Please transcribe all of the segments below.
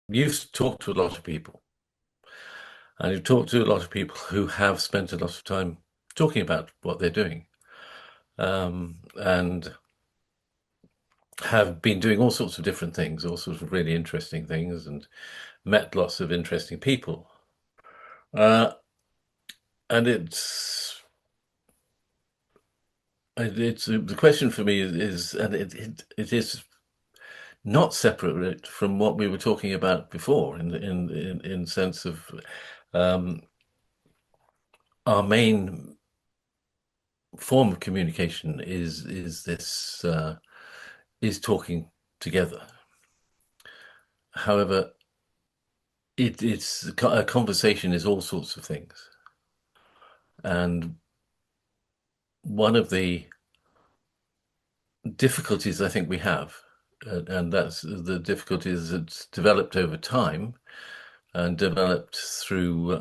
you've talked to a lot of people, and you've talked to a lot of people who have spent a lot of time talking about what they're doing, and have been doing all sorts of different things, all sorts of really interesting things, and met lots of interesting people. Uh, and it's the question for me is and it is not separate from what we were talking about before in sense of um, our main form of communication is this is talking together. However, it's a conversation is all sorts of things, and one of the difficulties I think we have, and that's the difficulties that's developed over time and developed through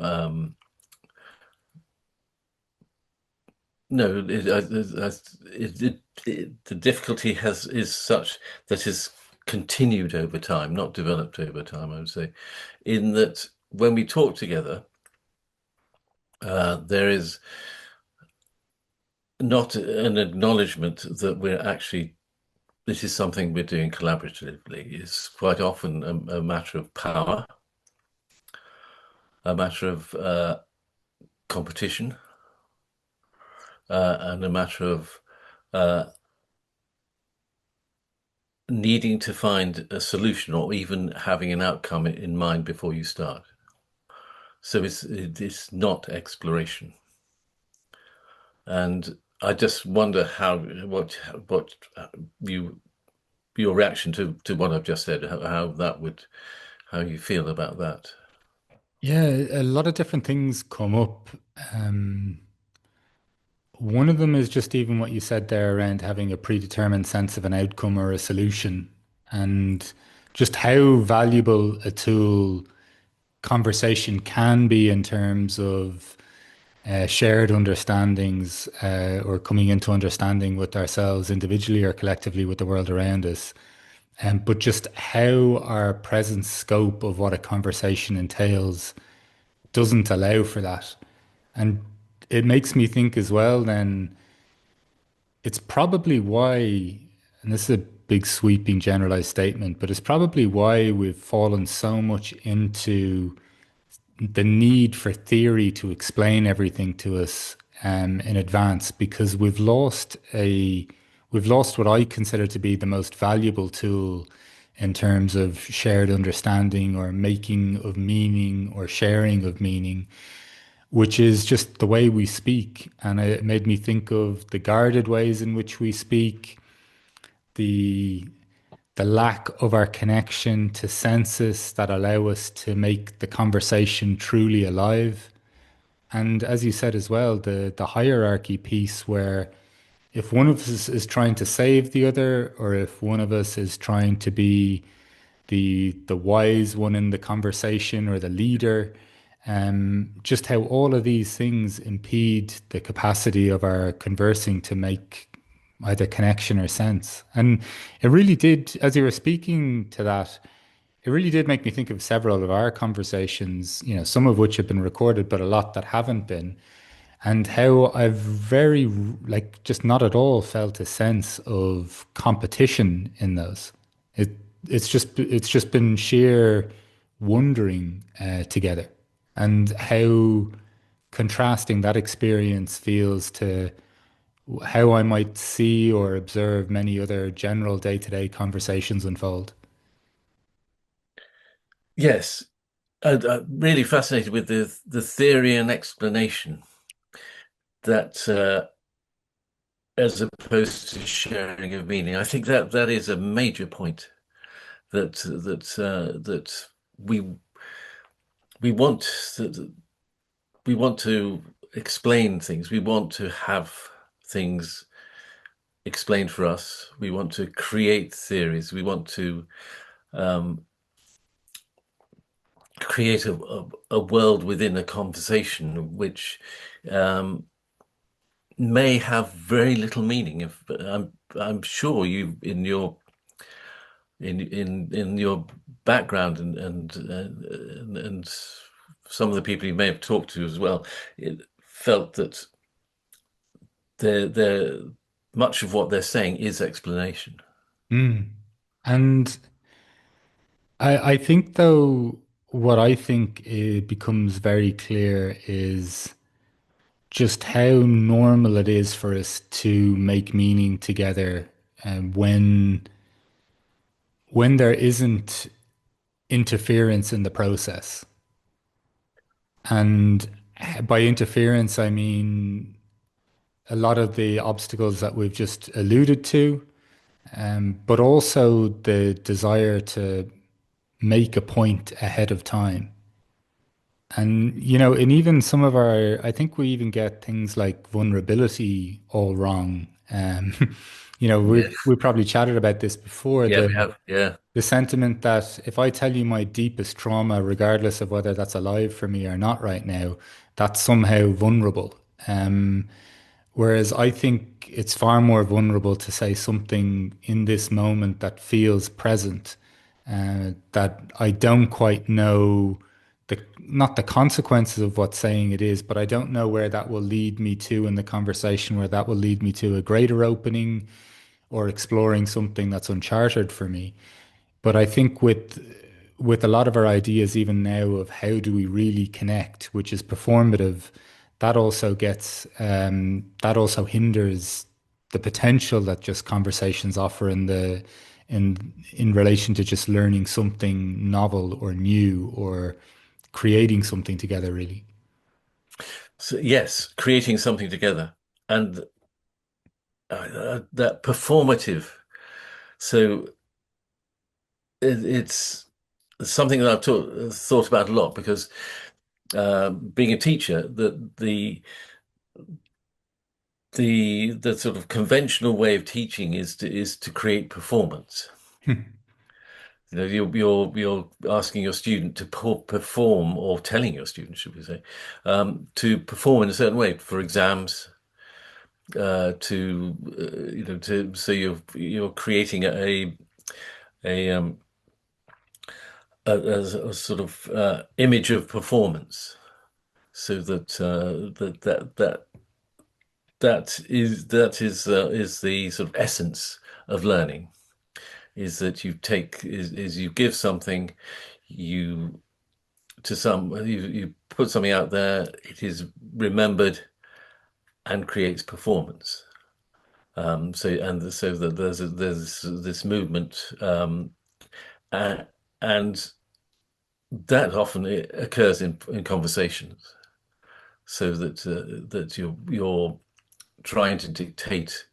no, the difficulty has is such that is continued over time, not developed over time, I would say, in that when we talk together, there is not an acknowledgement that we're actually this is something we're doing collaboratively. It's quite often a matter of power, a matter of competition, and a matter of uh, needing to find a solution or even having an outcome in mind before you start. So it's not exploration. And I just wonder what you your reaction to what I've just said, how that would how you feel about that. Yeah, a lot of different things come up. Um, One of them is just even what you said there around having a predetermined sense of an outcome or a solution, and just how valuable a tool conversation can be in terms of shared understandings or coming into understanding with ourselves individually or collectively with the world around us. But just how our present scope of what a conversation entails doesn't allow for that. And it makes me think as well, then it's probably why, and this is a big sweeping generalized statement, but it's probably why we've fallen so much into the need for theory to explain everything to us in advance because we've lost what I consider to be the most valuable tool in terms of shared understanding or making of meaning or sharing of meaning, which is just the way we speak. And it made me think of the guarded ways in which we speak, the the lack of our connection to senses that allow us to make the conversation truly alive. And as you said as well, the hierarchy piece where if one of us is trying to save the other, or if one of us is trying to be the wise one in the conversation or the leader, just how all of these things impede the capacity of our conversing to make either connection or sense. And it really did, as you were speaking to that, it really did make me think of several of our conversations, some of which have been recorded, but a lot that haven't been, and how I've very, like, just not at all felt a sense of competition in those. It, it's just been sheer wondering together, and how contrasting that experience feels to how I might see or observe many other general day-to-day conversations unfold. Yes, I'm really fascinated with the theory and explanation that as opposed to sharing of meaning. I think that that is a major point that we we want that we want to explain things. We want to have things explained for us. We want to create theories. We want to um, create a world within a conversation which um, may have very little meaning. If I'm sure you in your in your background and some of the people you may have talked to as well, it felt that they're much of what they're saying is explanation. Mm. And I think though, what I think it becomes very clear is just how normal it is for us to make meaning together, and when there isn't interference in the process. And by interference, I mean a lot of the obstacles that we've just alluded to, but also the desire to make a point ahead of time. And, and even some of I think we even get things like vulnerability all wrong. Yeah, We probably chatted about this before, yeah, we have. Yeah, the sentiment that if I tell you my deepest trauma, regardless of whether that's alive for me or not right now, that's somehow vulnerable. Um, Whereas I think it's far more vulnerable to say something in this moment that feels present, that I don't quite know not the consequences of what saying it is, but I don't know where that will lead me to in the conversation, where that will lead me to a greater opening or exploring something that's uncharted for me. But I think with a lot of our ideas even now of how do we really connect, which is performative, that also hinders the potential that just conversations offer in relation to just learning something novel or new or creating something together, really. so yes, creating something together and that performative. So it's something that thought about a lot because being a teacher, the sort of conventional way of teaching is to create performance. You're asking your student to perform, or telling your student, should we say, to perform in a certain way for exams, to to so you're creating a a sort of image of performance, so that that is the sort of essence of learning. Is that is you give something, you you put something out there, it is remembered and creates performance. So that there's this movement, and, and that often occurs in conversations, so that you're trying to dictate.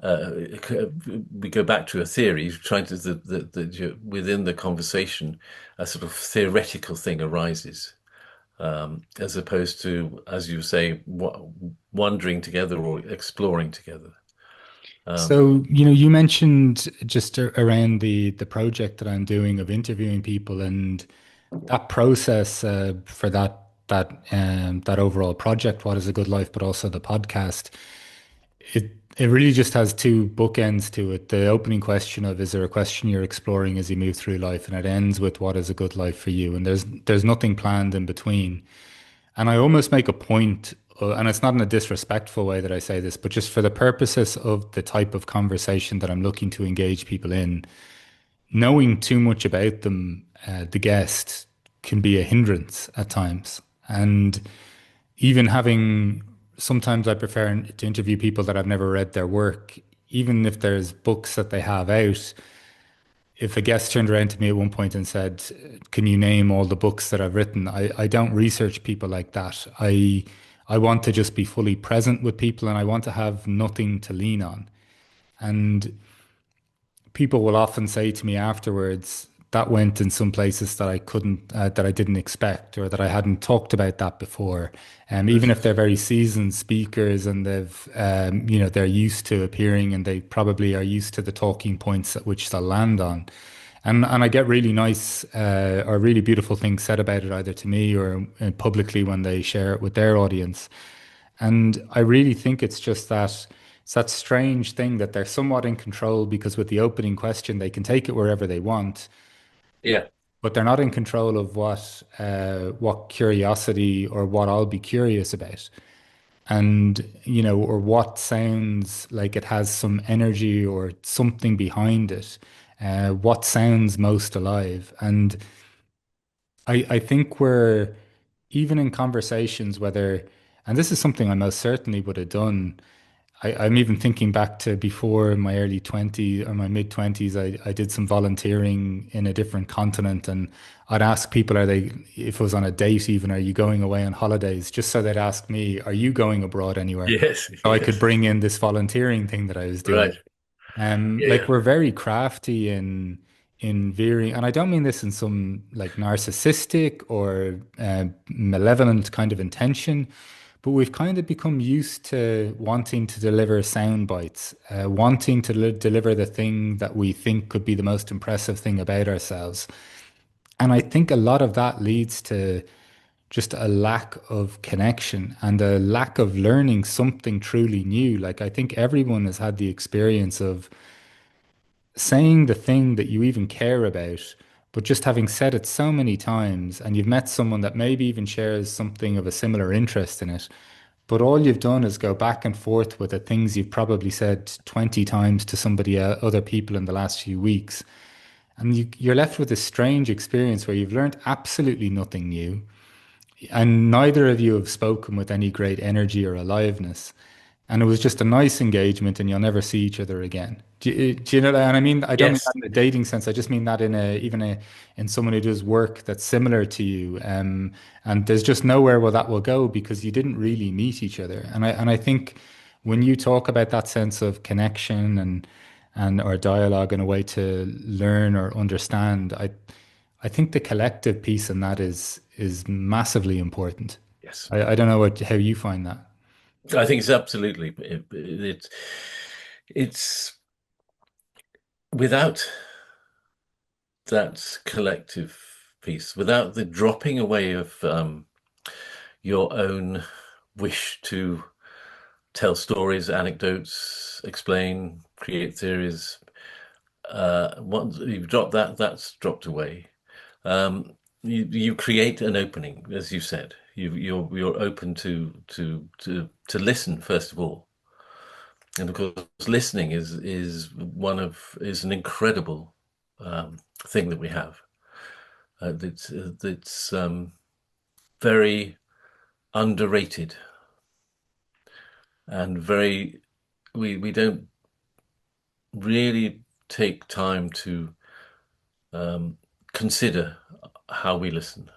We go back to a theory, trying to that within the conversation, a sort of theoretical thing arises, as opposed to, as you say, wondering together or exploring together. Um, So, you mentioned just around the project that I'm doing of interviewing people and that process for that overall project, What is a Good Life, but also the podcast. It really just has two bookends to it. The opening question of is there a question you're exploring as you move through life, and it ends with what is a good life for you, and there's nothing planned in between. And I almost make a point, and it's not in a disrespectful way that I say this, but just for the purposes of the type of conversation that I'm looking to engage people in, knowing too much about them, the guest, can be a hindrance at times. And even having, sometimes I prefer to interview people that I've never read their work, even if there's books that they have out. If a guest turned around to me at one point and said, "Can you name all the books that I've written?" I don't research people like that. I want to just be fully present with people and I want to have nothing to lean on. And people will often say to me afterwards, that went in some places that I couldn't, that I didn't expect, or that I hadn't talked about that before. Even if they're very seasoned speakers and they're used to appearing and they probably are used to the talking points at which they'll land on. And I get really nice or really beautiful things said about it either to me or publicly when they share it with their audience. And I really think it's just that It's that strange thing that they're somewhat in control because with the opening question, they can take it wherever they want, Yeah. but they're not in control of what curiosity or what I'll be curious about. And, or what sounds like it has some energy or something behind it. What sounds most alive. And I think we're even in conversations, whether, and this is something I most certainly would have done. I'm even thinking back to before my early 20s or my mid 20s, I did some volunteering in a different continent and I'd ask people, if it was on a date even, are you going away on holidays? Just so they'd ask me, are you going abroad anywhere? Yes. So I could Yes. bring in this volunteering thing that I was Right. doing. Yeah. Like Yeah. we're very crafty in veering, and I don't mean this in some like narcissistic or malevolent kind of intention, but we've kind of become used to wanting to deliver sound bites, wanting to deliver the thing that we think could be the most impressive thing about ourselves. And I think a lot of that leads to just a lack of connection and a lack of learning something truly new. Like I think everyone has had the experience of saying the thing that you even care about, but just having said it so many times, and you've met someone that maybe even shares something of a similar interest in it, but all you've done is go back and forth with the things you've probably said 20 times to other people in the last few weeks. And you're left with this strange experience where you've learned absolutely nothing new, and neither of you have spoken with any great energy or aliveness. And it was just a nice engagement, and you'll never see each other again. Do you know that? And I mean, I don't mean that Yes. in a dating sense. I just mean that in someone who does work that's similar to you. And there's just nowhere where that will go because you didn't really meet each other. And I think when you talk about that sense of connection and or dialogue and a way to learn or understand, I think the collective piece in that is massively important. Yes. I don't know how you find that. I think it's absolutely it's without that collective piece, without the dropping away of your own wish to tell stories, anecdotes, explain, create theories. Once you've dropped that, that's dropped away. You create an opening, as you said. You're open to listen first of all, and of course, listening is an incredible thing that we have. It's very underrated and very we don't really take time to um, consider how we listen,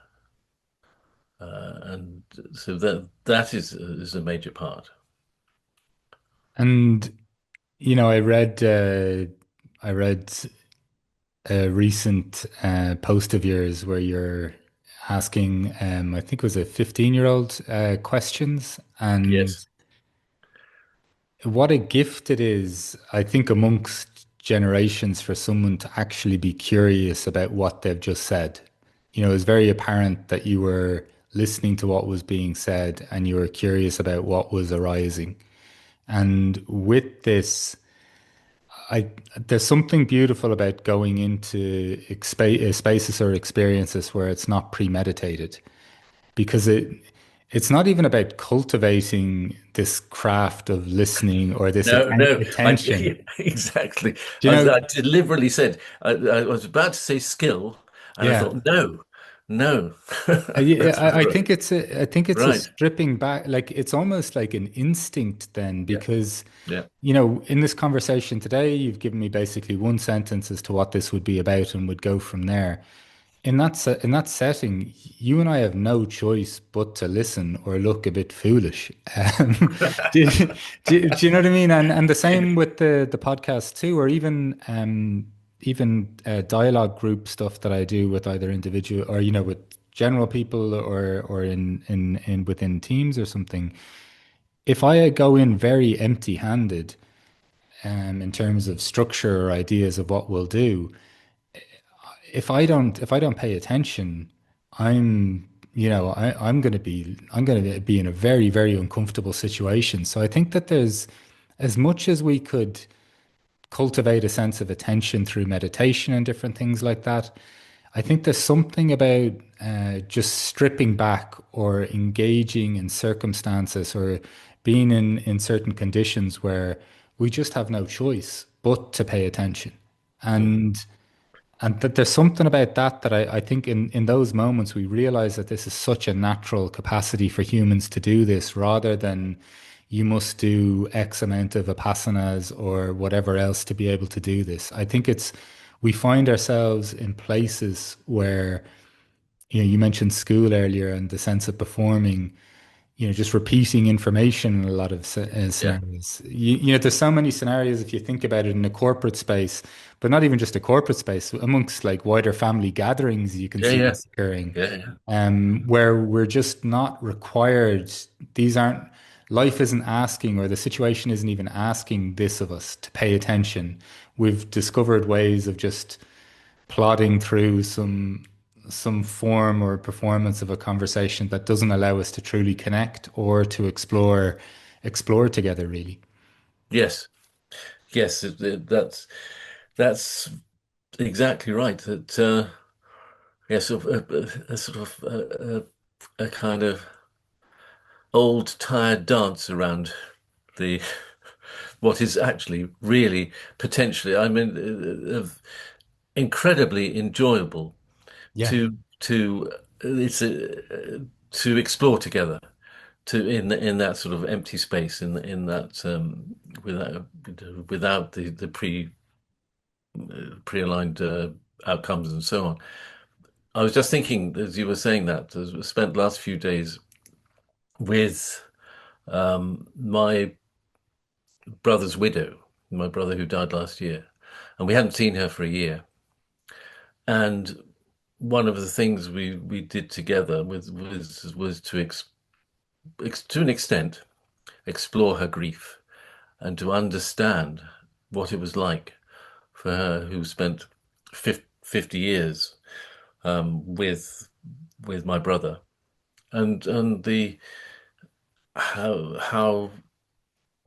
and so that is a major part. And I read a recent post of yours where you're asking, I think it was a 15-year-old questions, and Yes. what a gift it is, I think, amongst generations for someone to actually be curious about what they've just said. It's very apparent that you were listening to what was being said and you were curious about what was arising. And with this, I there's something beautiful about going into spaces or experiences where it's not premeditated because it's not even about cultivating this craft of listening or this No, no, attention. exactly. Do you know? I deliberately said I was about to say skill, and I Yeah. thought no, no, Yeah, that's I right, think it's a right. stripping back. Like it's almost like an instinct then, Yeah, because yeah. in this conversation today, you've given me basically one sentence as to what this would be about, and would go from there. In that setting, you and I have no choice but to listen or look a bit foolish. Do, do you know what I mean? And the same with the podcast too, or even dialogue group stuff that I do with either individual or with general people or in within teams or something. If I go in very empty-handed, in terms of structure or ideas of what we'll do, if I don't pay attention, I'm going to be in a very, very uncomfortable situation. So I think that there's as much as we could cultivate a sense of attention through meditation and different things like that, I think there's something about just stripping back or engaging in circumstances or being in certain conditions where we just have no choice but to pay attention. Mhm. And that there's something about that that I think in those moments we realize that this is such a natural capacity for humans to do this rather than you must do X amount of Vipassanas or whatever else to be able to do this. I think we find ourselves in places where, you mentioned school earlier and the sense of performing, just repeating information in a lot of Yeah, scenarios. There's so many scenarios if you think about it in a corporate space, but not even just a corporate space, amongst like wider family gatherings, you can yeah, see yeah, this occurring, yeah, yeah. where we're just not required. These aren't, life isn't asking, or the situation isn't even asking this of us to pay attention. We've discovered ways of just plodding through some form or performance of a conversation that doesn't allow us to truly connect or to explore together, really. Yes, yes. That's exactly right. That yeah, sort of a sort of a kind of old tired dance around the what is actually really potentially, I mean, incredibly enjoyable Yeah. to it's to explore together to in that sort of empty space in that without without the pre-aligned outcomes and so on. I was just thinking as you were saying that I spent the last few days with my brother's widow, my brother who died last year, and we hadn't seen her for a year. And one of the things we did together was to to an extent explore her grief and to understand what it was like for her who spent 50 years with my brother and the how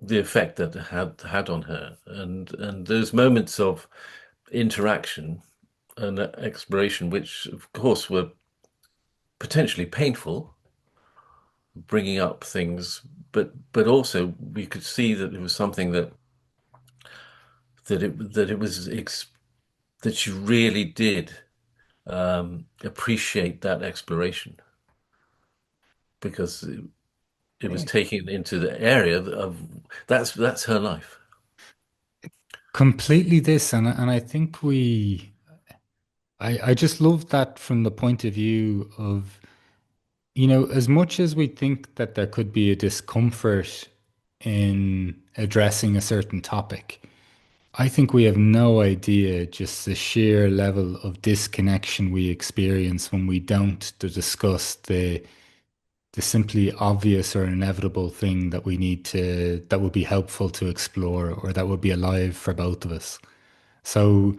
the effect that had on her and those moments of interaction and exploration which of course were potentially painful, bringing up things, but also we could see that it was something that it was that you really did appreciate that exploration because it was Yeah. taken into the area of that's her life. Completely this, and I think I just love that from the point of view of, as much as we think that there could be a discomfort in addressing a certain topic, I think we have no idea just the sheer level of disconnection we experience when we don't to discuss the simply obvious or inevitable thing that we need to, that would be helpful to explore or that would be alive for both of us. So,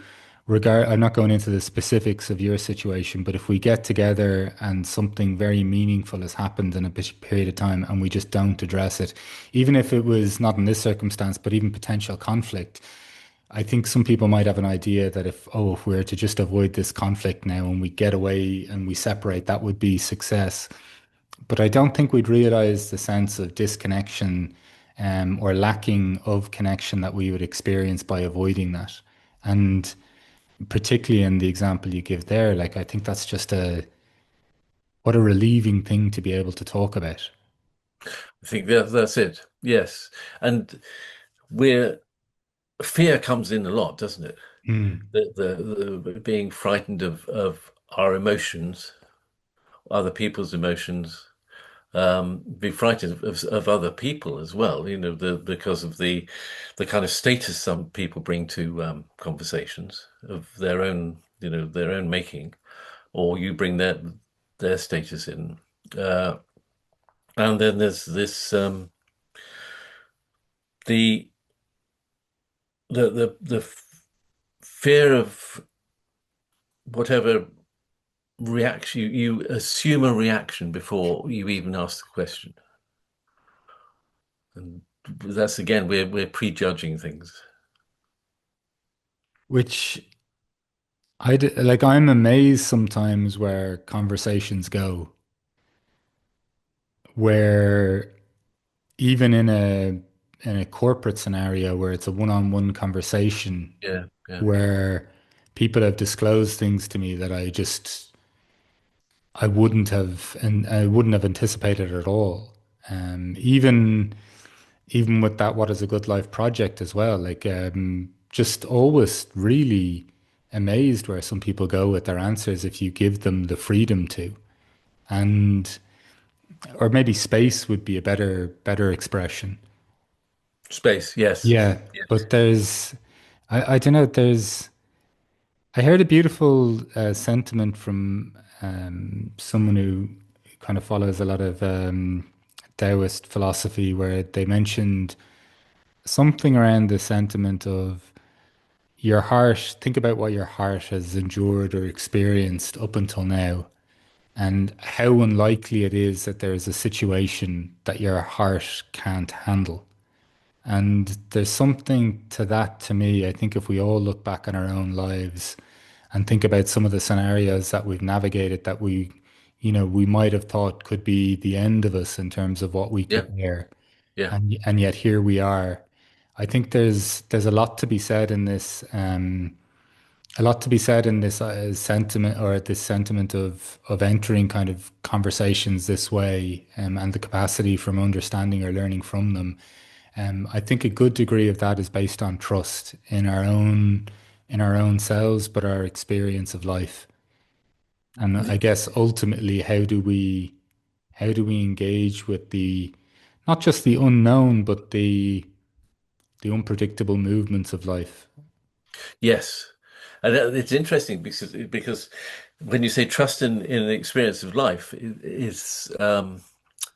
I'm not going into the specifics of your situation, but if we get together and something very meaningful has happened in a period of time and we just don't address it, even if it was not in this circumstance, but even potential conflict, I think some people might have an idea that if we're to just avoid this conflict now and we get away and we separate, that would be success. But I don't think we'd realize the sense of disconnection, or lacking of connection that we would experience by avoiding that. And particularly in the example you give there, like I think that's just what a relieving thing to be able to talk about. I think that's it. Yes, and we're fear comes in a lot, doesn't it? Mm. The being frightened of our emotions, other people's emotions, be frightened of other people as well, because of the kind of status some people bring to conversations of their own, their own making, or you bring their status in. Uh, and then there's this the fear of whatever reaction you assume a reaction before you even ask the question. And that's again, we're prejudging things. Which like I'm amazed sometimes where conversations go, where even in a corporate scenario where it's a one-on-one conversation Yeah, yeah, where people have disclosed things to me that I wouldn't have anticipated at all. Even with that What is a Good Life project as well, like just always really amazed where some people go with their answers if you give them the freedom to. And or maybe space would be a better expression. space. Yes, Yeah, yes, but I don't know, I heard a beautiful sentiment from someone who kind of follows a lot of Taoist philosophy where they mentioned something around the sentiment of your heart, think about what your heart has endured or experienced up until now, and how unlikely it is that there is a situation that your heart can't handle. And there's something to that to me. I think if we all look back on our own lives and think about some of the scenarios that we've navigated that we might have thought could be the end of us in terms of what we yeah, could bear, yeah, and yet here we are. I think there's a lot to be said in this, a lot to be said in this sentiment or this sentiment of entering kind of conversations this way, and the capacity from understanding or learning from them. I think a good degree of that is based on trust in our own selves, but our experience of life. And I guess ultimately, how do we engage with the not just the unknown, but the unpredictable movements of life? yes. And it's interesting because when you say trust in the experience of life, is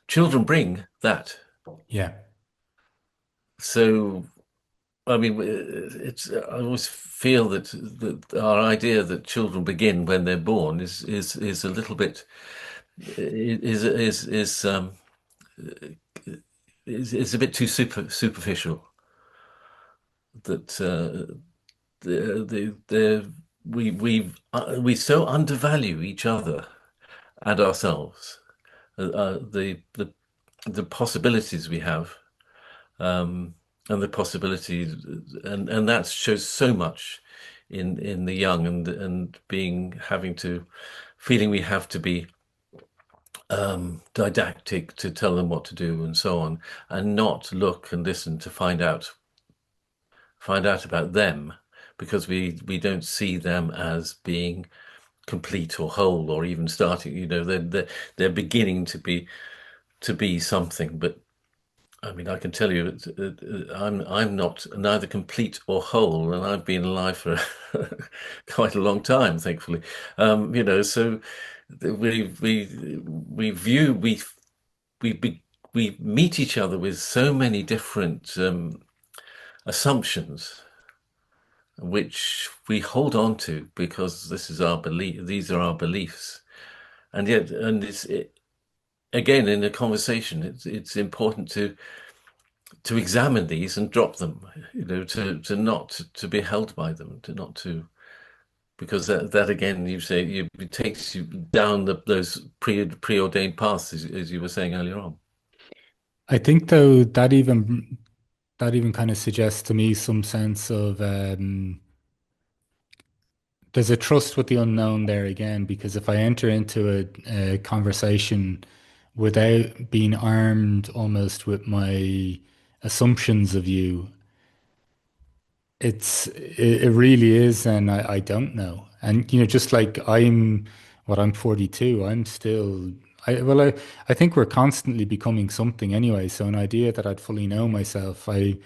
children bring that. Yeah. So I mean, it's I always feel that our idea that children begin when they're born is a little bit is a bit too superficial. That the we so undervalue each other and ourselves, the possibilities we have, um, and the possibilities, and that shows so much in the young, and being having to feeling we have to be didactic to tell them what to do and so on, and not look and listen to find out about them, because we don't see them as being complete or whole or even starting. They're beginning to be something, but I mean, I can tell you, I'm not neither complete or whole, and I've been alive for quite a long time, thankfully. So we view we be, we meet each other with so many different assumptions, which we hold on to because this is our belief. These are our beliefs, and again in a conversation, it's important to examine these and drop them, to not to be held by them, to not to because that again, you say it takes you down those preordained paths, as you were saying earlier on. I think though that even kind of suggests to me some sense of there's a trust with the unknown there again, because if I enter into a conversation without being armed almost with my assumptions of you, it really is, and I don't know. And just like I'm 42, I'm still I think we're constantly becoming something anyway. So an idea that I'd fully know myself, I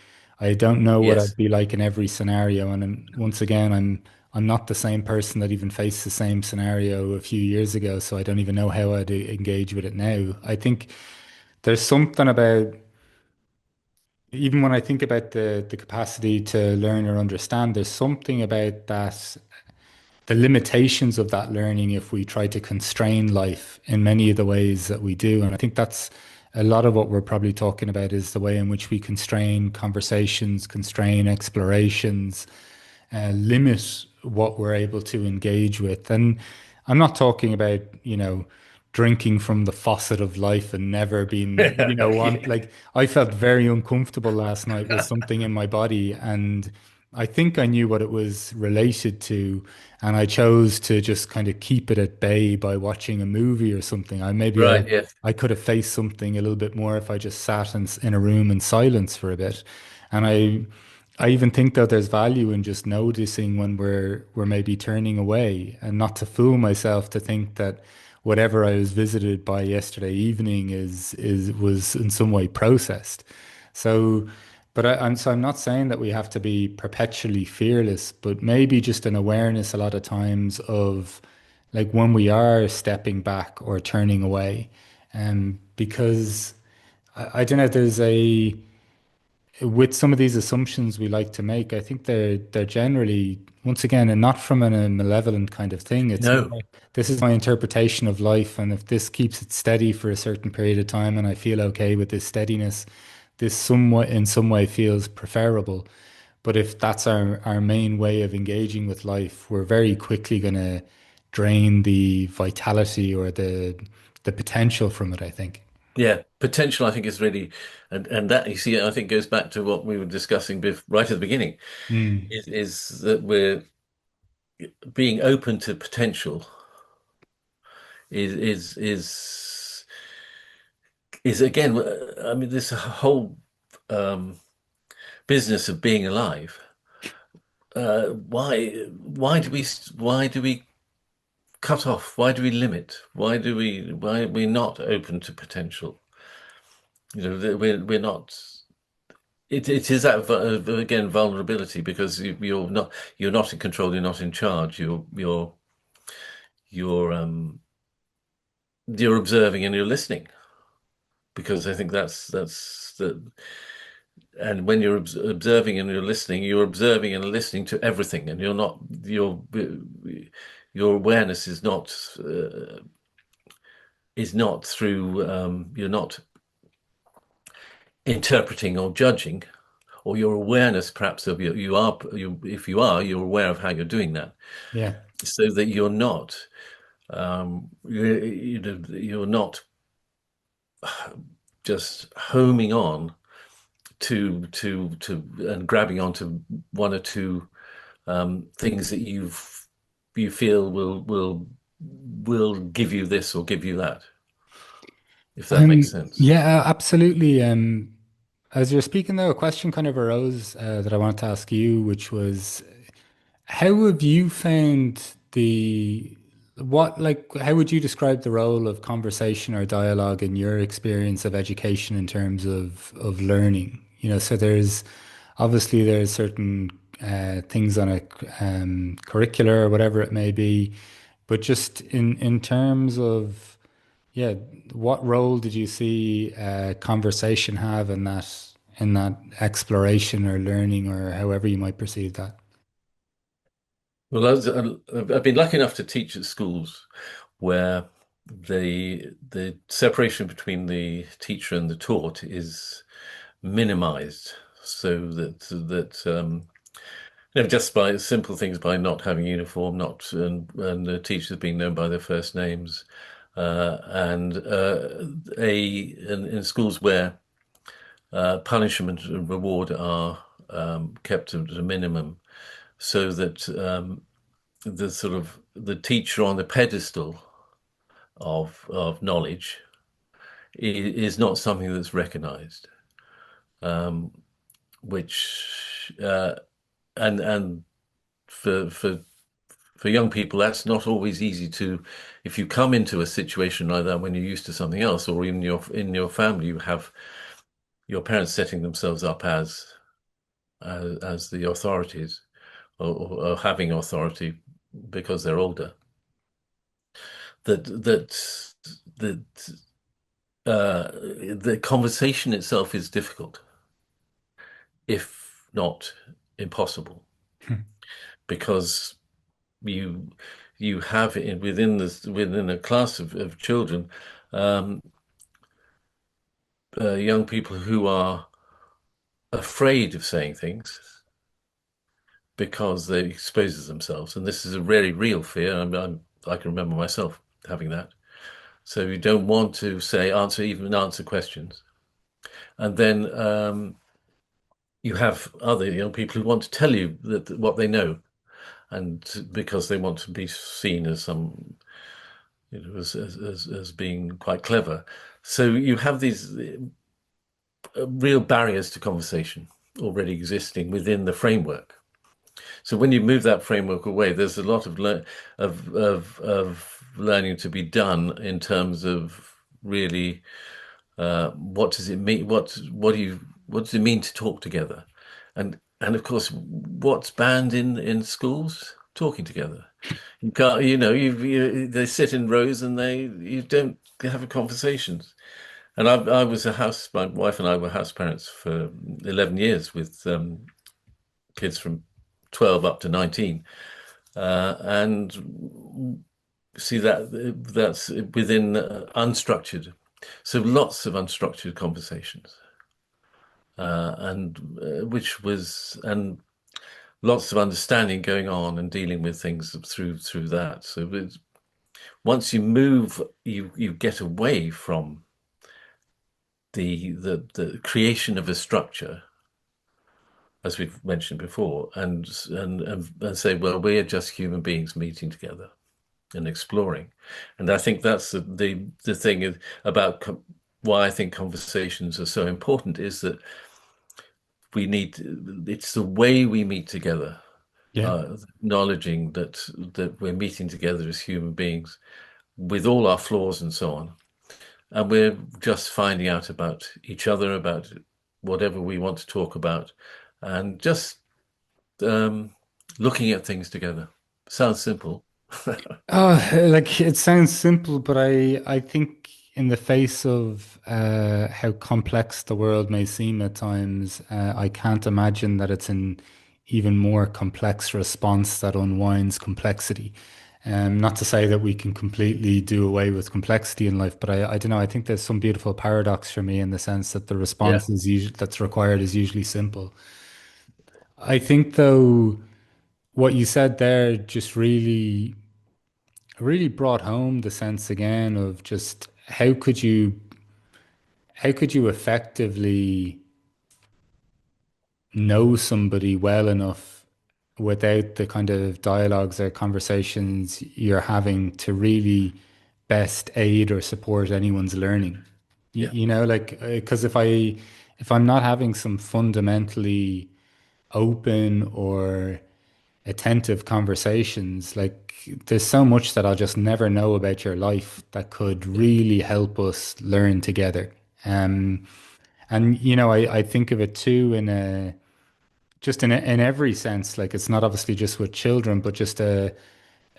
don't know what Yes, I'd be like in every scenario. And once again, I'm not the same person that even faced the same scenario a few years ago, so I don't even know how I'd engage with it now. I think there's something about even when I think about the capacity to learn or understand, there's something about that, the limitations of that learning if we try to constrain life in many of the ways that we do. And I think that's a lot of what we're probably talking about is the way in which we constrain conversations, constrain explorations, limit what we're able to engage with. And I'm not talking about, drinking from the faucet of life and never being, want like I felt very uncomfortable last night with something in my body, and I think I knew what it was related to, and I chose to just kind of keep it at bay by watching a movie or something. Right, yes. I could have faced something a little bit more if I just sat in a room in silence for a bit. And I even think that there's value in just noticing when we're maybe turning away, and not to fool myself to think that whatever I was visited by yesterday evening is was in some way processed. So, I'm not saying that we have to be perpetually fearless, but maybe just an awareness a lot of times of like when we are stepping back or turning away, because I don't know, there's a with some of these assumptions we like to make, I think they're generally, once again, and not from a malevolent kind of thing. It's No. more, this is my interpretation of life, and if this keeps it steady for a certain period of time, and I feel okay with this steadiness, this somewhat in some way feels preferable. But if that's our main way of engaging with life, we're very quickly going to drain the vitality or the potential from it, I think. Yeah, potential I think is really, and that you see I think goes back to what we were discussing right at the beginning, Mm. is that we're being open to potential is is is is again, I mean, this whole um, business of being alive. Why do we cut off? Why do we limit? Why are we not open to potential? We're not. It is that again vulnerability because you're not in control. You're not in charge. You're observing and you're listening because I think that's the. And when you're observing and you're listening, you're observing and listening to everything, and your awareness is not through you're not interpreting or judging, or your awareness perhaps of you are you if you are you're aware of how you're doing that, Yeah. so that you're not you're not just homing on to and grabbing onto one or two things that you feel will give you this or give you that, if that makes sense. Yeah, absolutely. As you're speaking though, a question kind of arose that I wanted to ask you, which was, how have you found how would you describe the role of conversation or dialogue in your experience of education in terms of learning? So there's certain things on a curricular or whatever it may be, but just in terms of, yeah, what role did you see conversation have in that exploration or learning or however you might perceive that? Well, I've been lucky enough to teach at schools where the separation between the teacher and the taught is minimized, so that just by simple things, by not having uniform, not and the teachers being known by their first names, and in schools where punishment and reward are kept at a minimum, so that the sort of the teacher on the pedestal of knowledge is not something that's recognized, which and for young people that's not always easy to, if you come into a situation like that when you're used to something else, or in your family you have your parents setting themselves up as the authorities, or having authority because they're older, that the conversation itself is difficult, if not impossible, because you you have within a class of children, um, young people who are afraid of saying things because they exposes themselves, and this is a very real fear. I can remember myself having that. So you don't want to say answer questions, and then you have other young people who want to tell you that what they know, and because they want to be seen as some, as being quite clever. So you have these real barriers to conversation already existing within the framework. So when you move that framework away, there's a lot of of learning to be done in terms of really what does it mean? What does it mean to talk together? And of course, what's banned in schools? Talking together. You can't, they sit in rows and you don't have conversations. And I was my wife and I were house parents for 11 years with kids from 12 up to 19. And see that's within unstructured. So lots of unstructured conversations, and which was and lots of understanding going on and dealing with things through that. So once you move, you get away from the creation of a structure, as we've mentioned before, and say, well, we're just human beings meeting together and exploring. And I think that's the thing about why I think conversations are so important is that it's the way we meet together, Yeah. acknowledging that we're meeting together as human beings with all our flaws and so on. And we're just finding out about each other, about whatever we want to talk about, and just um, looking at things together. Sounds simple. Oh, like it sounds simple, but I think in the face of how complex the world may seem at times, I can't imagine that it's an even more complex response that unwinds complexity. Not to say that we can completely do away with complexity in life, but I don't know. I think there's some beautiful paradox for me in the sense that the Yeah, response that's required is usually simple. I think though what you said there just really brought home the sense again of just how could you effectively know somebody well enough without the kind of dialogues or conversations you're having to really best aid or support anyone's learning. yeah, You know, like because if I'm not having some fundamentally open or attentive conversations. Like there's so much that I'll just never know about your life that could yeah, really help us learn together. Um, and you know, I think of it too in a just in every sense. Like it's not obviously just with children, but just a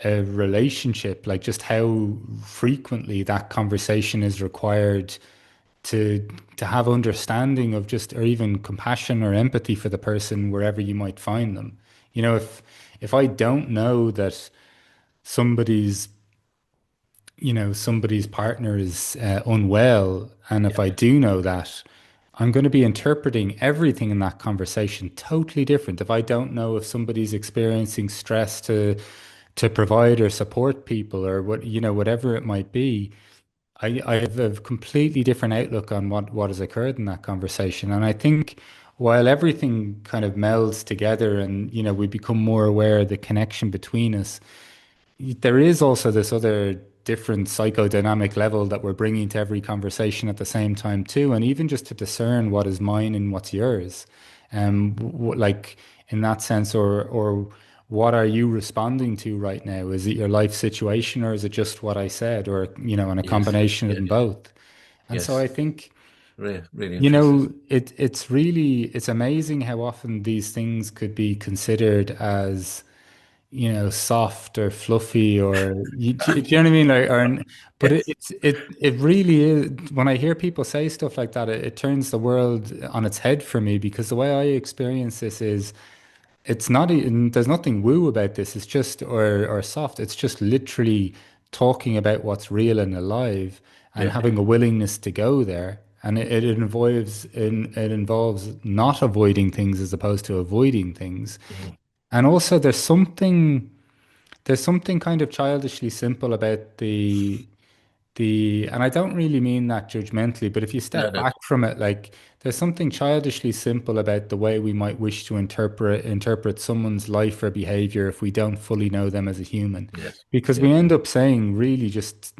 relationship. Like just how frequently that conversation is required to have understanding of just or even compassion or empathy for the person wherever you might find them. You know, if I don't know that somebody's somebody's partner is unwell, and if yeah, I do know that, I'm going to be interpreting everything in that conversation totally different. If I don't know if somebody's experiencing stress to provide or support people or whatever it might be, I have a completely different outlook on what has occurred in that conversation. And I think while everything kind of melds together and, we become more aware of the connection between us, there is also this other different psychodynamic level that we're bringing to every conversation at the same time too. And even just to discern what is mine and what's yours. Like in that sense, or what are you responding to right now? Is it your life situation or is it just what I said or, and a yes, combination of yeah, them yeah, both? And so I yes. think, Really, really interesting. it's amazing how often these things could be considered as soft or fluffy or do you know what I mean? Like, but Yes, it really is. When I hear people say stuff like that, it turns the world on its head for me because the way I experience this is it's not even, there's nothing woo about this. It's just or soft. It's just literally talking about what's real and alive and yeah, having a willingness to go there. and it involves not avoiding things as opposed to avoiding things. Mhm. And also there's something kind of childishly simple about and I don't really mean that judgmentally, but if you No, step no. back from it, like there's something childishly simple about the way we might wish to interpret someone's life or behavior if we don't fully know them as a human. Yes. Because we Yeah. end up saying really just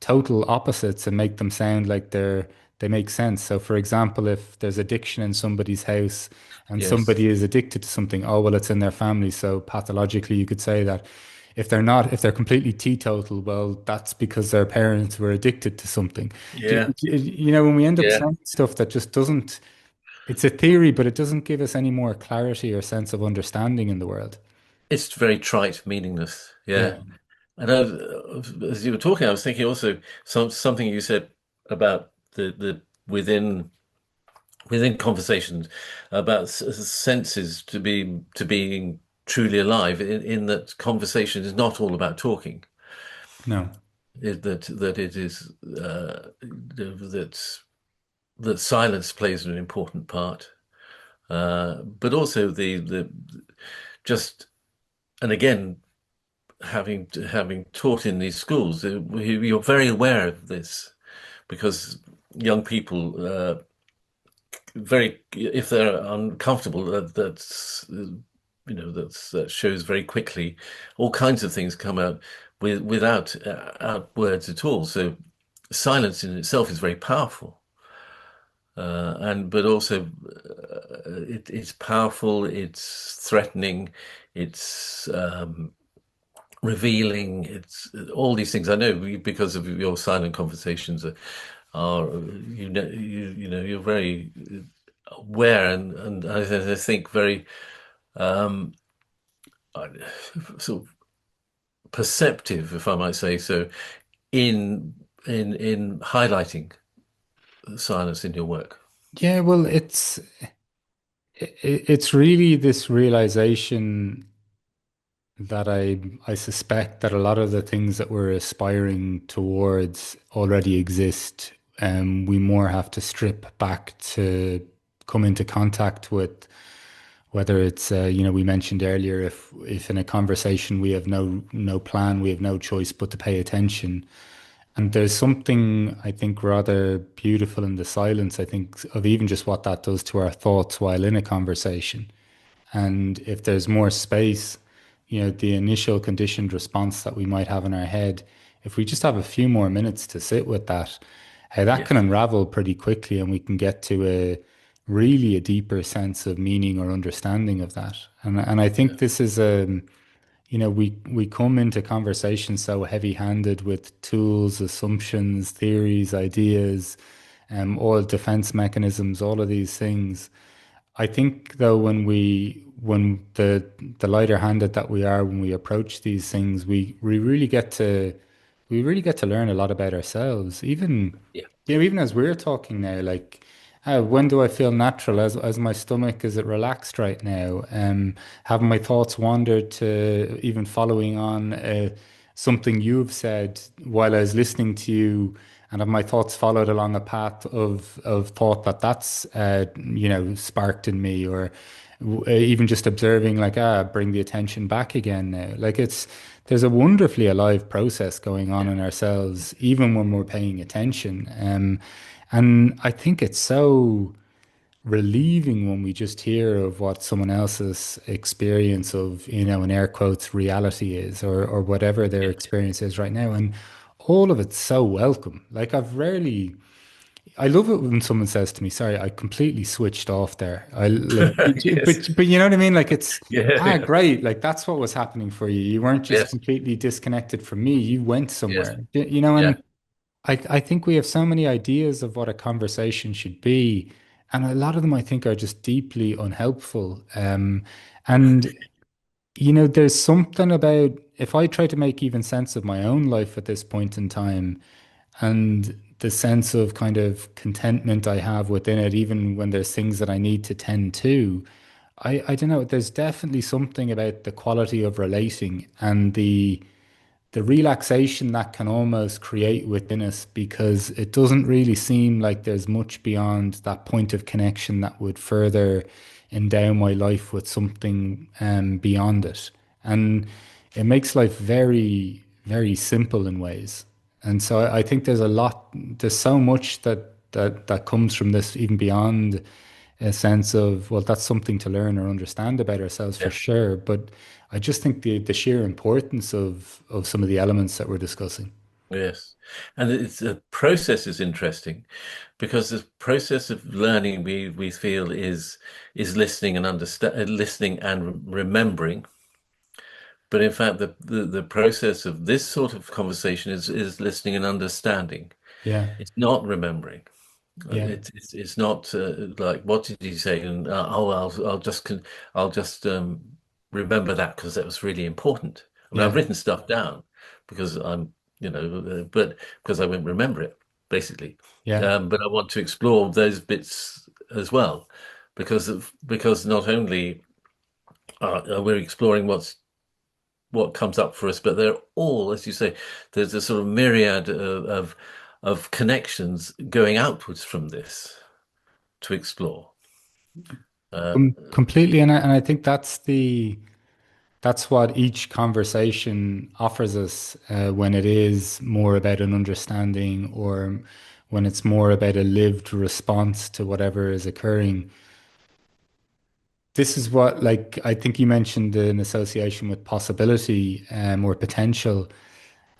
total opposites and make them sound like they make sense. So for example, if there's addiction in somebody's house and Yes. somebody is addicted to something, oh well, it's in their family. So pathologically you could say that if they're completely teetotal, well, that's because their parents were addicted to something. Yeah. When we end up Yeah. saying stuff that just doesn't, it's a theory, but it doesn't give us any more clarity or sense of understanding in the world. It's very trite, meaningless. Yeah. Yeah. And as you were talking, I was thinking also something you said about the within within conversations about senses to being truly alive in that conversation is not all about talking. No. That it is that that silence plays an important part, but also the just and again having taught in these schools, you're very aware of this because young people very if they're uncomfortable that shows very quickly all kinds of things come out without words at all. So silence in itself is very powerful. And but also it's powerful, it's threatening, it's revealing, it's all these things. I know because of your silent conversations are you're very aware and I think very um, sort of perceptive, if I might say so, in in highlighting silence in your work. Yeah, well, it's really this realization that I suspect that a lot of the things that we're aspiring towards already exist. We more have to strip back to come into contact with whether it's we mentioned earlier if in a conversation we have no plan, we have no choice but to pay attention. And there's something I think rather beautiful in the silence, I think, of even just what that does to our thoughts while in a conversation. And if there's more space, the initial conditioned response that we might have in our head, if we just have a few more minutes to sit with that, that can Yes. unravel pretty quickly and we can get to a deeper sense of meaning or understanding of that. And I think Yeah. this is we come into conversation so heavy-handed with tools, assumptions, theories, ideas, all defense mechanisms, all of these things. I think though when the lighter handed that we are when we approach these things, we really get to learn a lot about ourselves. Yeah. Even as we're talking now, like when do I feel natural? As my stomach, is it relaxed right now? Have my thoughts wandered to even following on something you've said while I was listening to you? And have my thoughts followed along a path of thought that's sparked in me, or even just observing like bring the attention back again now. Like there's a wonderfully alive process going on Yeah. in ourselves, even when we're paying attention. And I think it's so relieving when we just hear of what someone else's experience of, in air quotes, reality is, or whatever their Yes. experience is right now. And all of it's so welcome. Like I love it when someone says to me, sorry, I completely switched off there. I like, Yes. but you know what I mean? Like Yeah. Yeah. great. Like that's what was happening for you. You weren't just Yes. completely disconnected from me. You went Yes. somewhere, Yeah. and I think we have so many ideas of what a conversation should be. And a lot of them I think are just deeply unhelpful. And there's something about if I try to make even sense of my own life at this point in time, and the sense of kind of contentment I have within it, even when there's things that I need to tend to. I don't know, there's definitely something about the quality of relating and the relaxation that can almost create within us because it doesn't really seem like there's much beyond that point of connection that would further endow my life with something beyond it. And it makes life very, very simple in ways. And so I think there's so much that comes from this, even beyond a sense of, well, that's something to learn or understand about ourselves for Yeah. sure. But I just think the sheer importance of some of the elements that we're discussing. Yes. And it's the process is interesting because the process of learning we feel is listening and understand listening and remembering. But in fact, the process of this sort of conversation is listening and understanding. Yeah, It's not remembering. yeah, It's not like what did you say? And I'll just remember that because that was really important. I mean, I've yeah, written stuff down because but because I won't remember it basically. yeah. But I want to explore those bits as well because not only are we exploring what comes up for us, but they're all, as you say, there's a sort of myriad of connections going outwards from this to explore. Uh, Completely. And I think that's what each conversation offers us when it is more about an understanding or when it's more about a lived response to whatever is occurring. This is what, like, I think you mentioned an association with possibility or potential.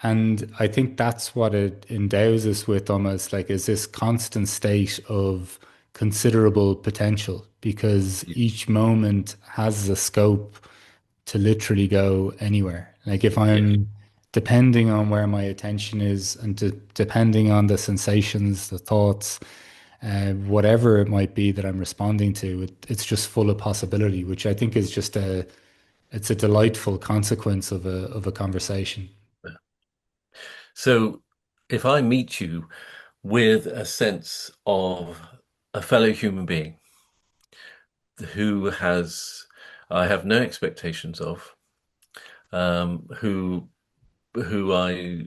And I think that's what it endows us with almost like is this constant state of considerable potential because each moment has the scope to literally go anywhere. Like if yes, I'm depending on where my attention is and depending on the sensations, the thoughts, whatever it might be that I'm responding to, it's just full of possibility, which I think is just it's a delightful consequence of a conversation. so if I meet you with a sense of a fellow human being who has I have no expectations of, who I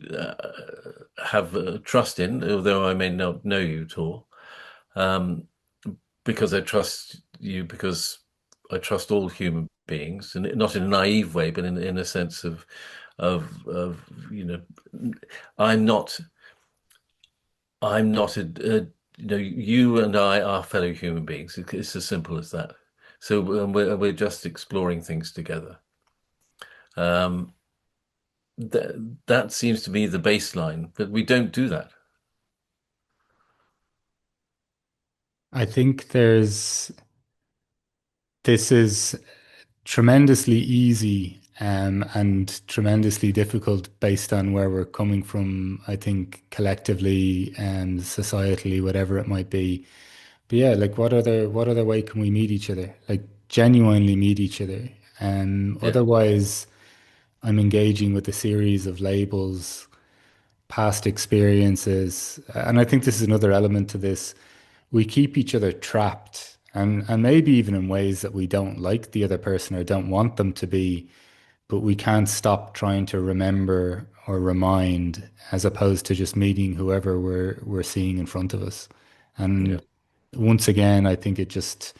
have trust in, although I may not know you at all, um, because I trust you because I trust all human beings, and not in a naive way, but in a sense of you know, I'm not I'm not you and I are fellow human beings. It's as simple as that. So we're just exploring things together. Um, that seems to be the baseline, but we don't do that. I think this is tremendously easy and tremendously difficult based on where we're coming from, I think collectively and societally, whatever it might be. But yeah, like what other way can we meet each other? Like genuinely meet each other. Yeah, Otherwise I'm engaging with a series of labels, past experiences. And I think this is another element to this. We keep each other trapped and maybe even in ways that we don't like the other person or don't want them to be, but we can't stop trying to remember or remind as opposed to just meeting whoever we're seeing in front of us. yeah, And once again, I think it just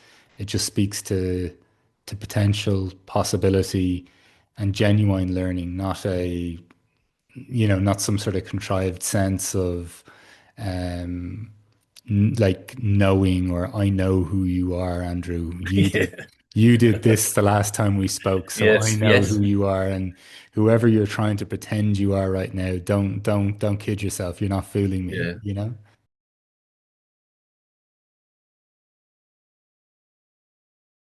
speaks to potential possibility and genuine learning, not some sort of contrived sense of um, like knowing or I know who you are, Andrew. yeah. You did this the last time we spoke, so I Yes, know who yes, you are, and whoever you're trying to pretend you are right now, don't kid yourself. You're not fooling me, yeah. you know?